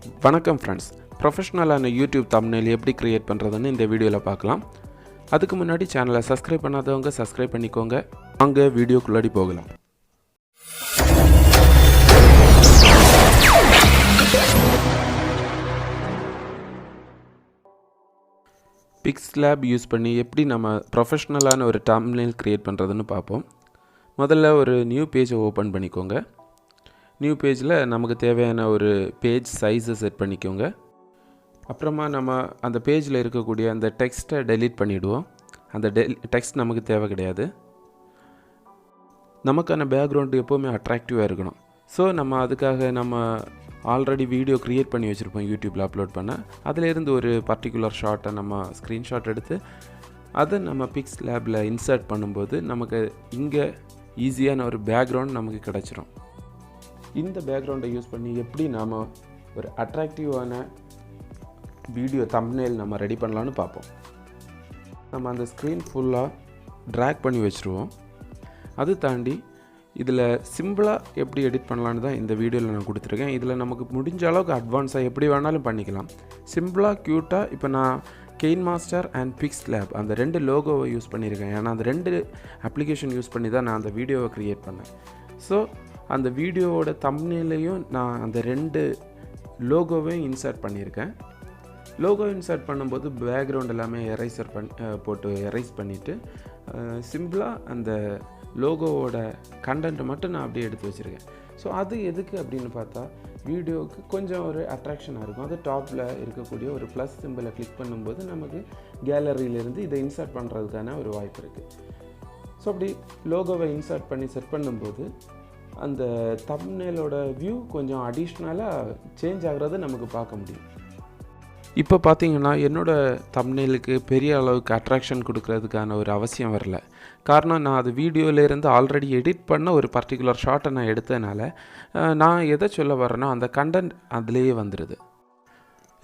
வணக்கம் friends, ப்ரொஃபஷ்னலான YouTube thumbnail எப்படி create பண்ணுறதுன்னு இந்த வீடியோவில் பார்க்கலாம். அதுக்கு முன்னாடி சேனலை சப்ஸ்கிரைப் பண்ணாதவங்க சப்ஸ்கிரைப் பண்ணிக்கோங்க. வாங்க வீடியோக்குள்ளாடி போகலாம். PixlLab யூஸ் பண்ணி எப்படி நம்ம ப்ரொஃபஷ்னலான ஒரு தம்ப்நெயில் கிரியேட் பண்ணுறதுன்னு பார்ப்போம். முதல்ல ஒரு நியூ பேஜை ஓப்பன் பண்ணிக்கோங்க. நியூ பேஜில் நமக்கு தேவையான ஒரு பேஜ் சைஸை செட் பண்ணிக்கோங்க. அப்புறமா நம்ம அந்த பேஜில் இருக்கக்கூடிய அந்த டெக்ஸ்ட்டை டெலீட் பண்ணிவிடுவோம். அந்த டெக்ஸ்ட் நமக்கு தேவை கிடையாது. நமக்கான பேக்ரவுண்டு எப்போவுமே அட்ராக்டிவாக இருக்கணும். ஸோ நம்ம அதுக்காக நம்ம ஆல்ரெடி வீடியோ க்ரியேட் பண்ணி வச்சுருப்போம் யூடியூப்பில் அப்லோட் பண்ண. அதிலேருந்து ஒரு பர்டிகுலர் ஷாட்டை நம்ம ஸ்க்ரீன்ஷாட் எடுத்து அதை நம்ம PixlLabல இன்சர்ட் பண்ணும்போது நமக்கு இங்கே ஈஸியான ஒரு பேக்ரவுண்ட் நமக்கு கிடச்சிரும். இந்த பேக்ரவுண்டை யூஸ் பண்ணி எப்படி நாம் ஒரு அட்ராக்டிவான வீடியோ தம்ப்நெயில் நம்ம ரெடி பண்ணலான்னு பார்ப்போம். நம்ம அந்த ஸ்க்ரீன் ஃபுல்லாக ட்ராக் பண்ணி வச்சுருவோம். அது தாண்டி இதில் சிம்பிளாக எப்படி எடிட் பண்ணலான்னு தான் இந்த வீடியோவில் நான் கொடுத்துருக்கேன். இதில் நமக்கு முடிஞ்ச அளவுக்கு அட்வான்ஸாக எப்படி வேணாலும் பண்ணிக்கலாம். சிம்பிளாக க்யூட்டாக இப்போ நான் KineMaster அண்ட் PixlLab அந்த ரெண்டு லோகோவை யூஸ் பண்ணியிருக்கேன். ஏன்னா அந்த ரெண்டு அப்ளிகேஷன் யூஸ் பண்ணி தான் நான் அந்த வீடியோவை க்ரியேட் பண்ணேன். ஸோ அந்த வீடியோவோட தம்ப்நெயிலையும் நான் அந்த ரெண்டு லோகோவையும் இன்சர்ட் பண்ணியிருக்கேன். லோகோ இன்சர்ட் பண்ணும்போது பேக்ரவுண்ட் எல்லாமே போட்டு எரைஸ் பண்ணிவிட்டு சிம்பிளாக அந்த லோகோவோட கண்டென்ட்டை மட்டும் நான் அப்படியே எடுத்து வச்சுருக்கேன். ஸோ அது எதுக்கு அப்படின்னு பார்த்தா வீடியோவுக்கு கொஞ்சம் ஒரு அட்ராக்ஷனாக இருக்கும். அது டாப்பில் இருக்கக்கூடிய ஒரு ப்ளஸ் சிம்பிளை கிளிக் பண்ணும்போது நமக்கு கேலரியிலேருந்து இதை இன்சர்ட் பண்ணுறதுக்கான ஒரு வாய்ப்பு இருக்குது. ஸோ அப்படி லோகோவை இன்சர்ட் பண்ணி செட் பண்ணும்போது அந்த தம்ப்நெயிலோட வியூ கொஞ்சம் அடிஷ்னலாக சேஞ்ச் ஆகிறது நமக்கு பார்க்க முடியும். இப்போ பார்த்தீங்கன்னா என்னோடய தம்ப்நெயிலுக்கு பெரிய அளவுக்கு அட்ராக்ஷன் கொடுக்கறதுக்கான ஒரு அவசியம் வரல. காரணம், நான் அது வீடியோவிலேருந்து ஆல்ரெடி எடிட் பண்ண ஒரு பர்டிகுலர் ஷாட்டை நான் எடுத்ததுனால நான் எதை சொல்ல வரேனோ அந்த கண்டென்ட் அதுலேயே வந்துடுது.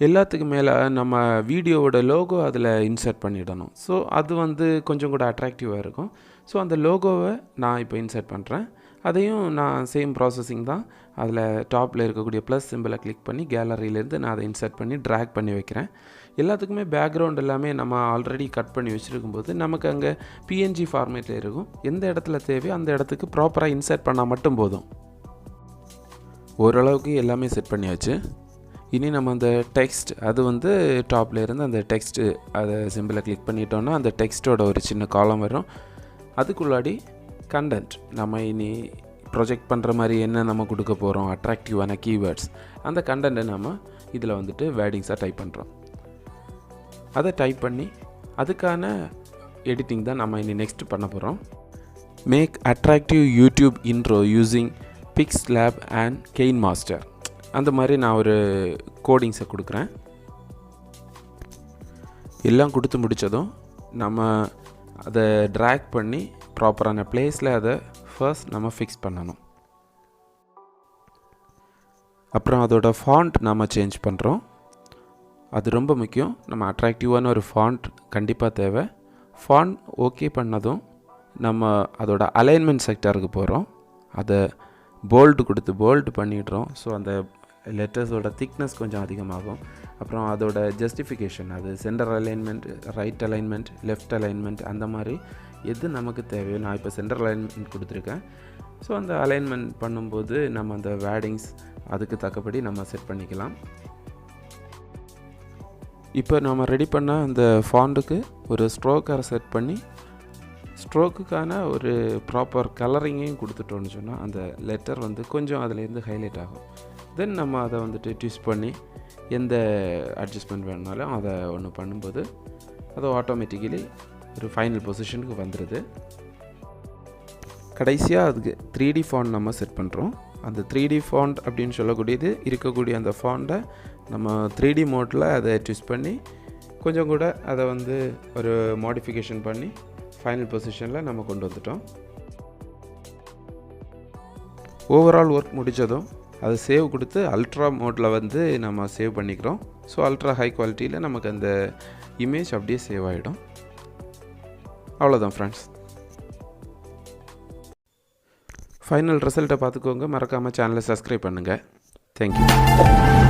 எல்லாத்துக்கு மேலே நம்ம வீடியோவோட லோகோ அதில் இன்சர்ட் பண்ணிடணும். ஸோ அது கொஞ்சம் கூட அட்ராக்டிவாக இருக்கும். ஸோ அந்த லோகோவை நான் இப்போ இன்சர்ட் பண்ணுறேன். அதையும் நான் சேம் ப்ராசஸிங் தான். அதில் டாப்பில் இருக்கக்கூடிய ப்ளஸ் சிம்பிளை கிளிக் பண்ணி கேலரியிலேருந்து நான் அதை இன்சர்ட் பண்ணி ட்ராக் பண்ணி வைக்கிறேன். எல்லாத்துக்குமே பேக்ரவுண்ட் எல்லாமே நம்ம ஆல்ரெடி கட் பண்ணி வச்சுருக்கும்போது நமக்கு அங்கே PNG ஃபார்மேட்டில் இருக்கும். எந்த இடத்துல தேவையோ அந்த இடத்துக்கு ப்ராப்பராக இன்சர்ட் பண்ணால் மட்டும் போதும். ஓரளவுக்கு எல்லாமே செட் பண்ணியாச்சு. இனி நம்ம அந்த டெக்ஸ்ட் அது டாப்பில் இருந்து அந்த டெக்ஸ்ட்டு அதை சிம்பிளை கிளிக் பண்ணிட்டோன்னா அந்த டெக்ஸ்ட்டோட ஒரு சின்ன காலம் வரும். அதுக்குள்ளாடி கண்டென்ட் நம்ம இனி ப்ரொஜெக்ட் பண்ணுற மாதிரி என்ன நம்ம கொடுக்க போகிறோம், அட்ராக்டிவான கீவேர்ட்ஸ், அந்த கண்டென்ட்டை நம்ம இதில் வேர்டிங்ஸாக டைப் பண்ணுறோம். அதை டைப் பண்ணி அதுக்கான எடிட்டிங் தான் நம்ம இனி நெக்ஸ்ட் பண்ண போகிறோம். Make attractive YouTube intro using PixlLab and KineMaster. அந்த மாதிரி நான் ஒரு கோடிங்ஸை கொடுக்குறேன். எல்லாம் கொடுத்து முடித்ததும் நம்ம அதை ட்ராக் பண்ணி ப்ராப்பரான பிளேஸில் அதை ஃபர்ஸ்ட் நம்ம ஃபிக்ஸ் பண்ணணும். அப்புறம் அதோட ஃபாண்ட் நம்ம சேஞ்ச் பண்ணுறோம். அது ரொம்ப முக்கியம். நம்ம அட்ராக்டிவான ஒரு ஃபாண்ட் கண்டிப்பாக தேவை. ஃபாண்ட் ஓகே பண்ணதும் நம்ம அதோட அலைன்மெண்ட் செக்டருக்கு போகிறோம். அதை போல்டு பண்ணிடுறோம். ஸோ அந்த லெட்டர்ஸோட திக்னஸ் கொஞ்சம் அதிகமாகும். அப்புறம் அதோட ஜஸ்டிஃபிகேஷன், அது centre alignment, right alignment, left alignment, அந்த மாதிரி எது நமக்கு தேவையோ நான் இப்போ சென்டர் அலைன்மெண்ட் கொடுத்துருக்கேன். ஸோ அந்த அலைன்மெண்ட் பண்ணும்போது நம்ம அந்த வேர்டிங்ஸ் அதுக்கு தக்கபடி நம்ம செட் பண்ணிக்கலாம். இப்போ நம்ம ரெடி பண்ண அந்த ஃபாண்டுக்கு ஒரு ஸ்ட்ரோக்கரை செட் பண்ணி ஸ்ட்ரோக்குக்கான ஒரு ப்ராப்பர் கலரிங்கையும் கொடுத்துட்டோன்னு சொன்னால் அந்த லெட்டர் கொஞ்சம் அதிலேருந்து ஹைலைட் ஆகும். தென் நம்ம அதை ட்விஸ்ட் பண்ணி எந்த அட்ஜஸ்ட்மெண்ட் வேணுனாலும் அதை ஒன்று பண்ணும்போது அது ஆட்டோமேட்டிக்கலி ஒரு ஃபைனல் பொசிஷனுக்கு வந்துடுது. கடைசியாக அதுக்கு 3D ஃபாண்ட் நம்ம செட் பண்ணுறோம். அந்த 3D ஃபாண்ட் அப்படின்னு சொல்லக்கூடியது இருக்கக்கூடிய அந்த ஃபாண்ட்டை நம்ம 3D மோட்டில் அதை ட்விஸ்ட் பண்ணி கொஞ்சம் கூட அதை ஒரு மாடிஃபிகேஷன் பண்ணி ஃபைனல் பொசிஷனில் நம்ம கொண்டு வந்துட்டோம். ஓவரால் ஒர்க் முடித்ததும் அது சேவ் கொடுத்து அல்ட்ரா மோட்டில் நம்ம சேவ் பண்ணிக்கிறோம். ஸோ அல்ட்ரா ஹை குவாலிட்டியில் நமக்கு அந்த இமேஜ் அப்படியே சேவ் ஆகிடும். அவ்வளோதான் ஃப்ரெண்ட்ஸ். ஃபைனல் ரிசல்ட்டை பார்த்துக்கோங்க. மறக்காமல் சேனலை சப்ஸ்கிரைப் பண்ணுங்கள். தேங்க்யூ.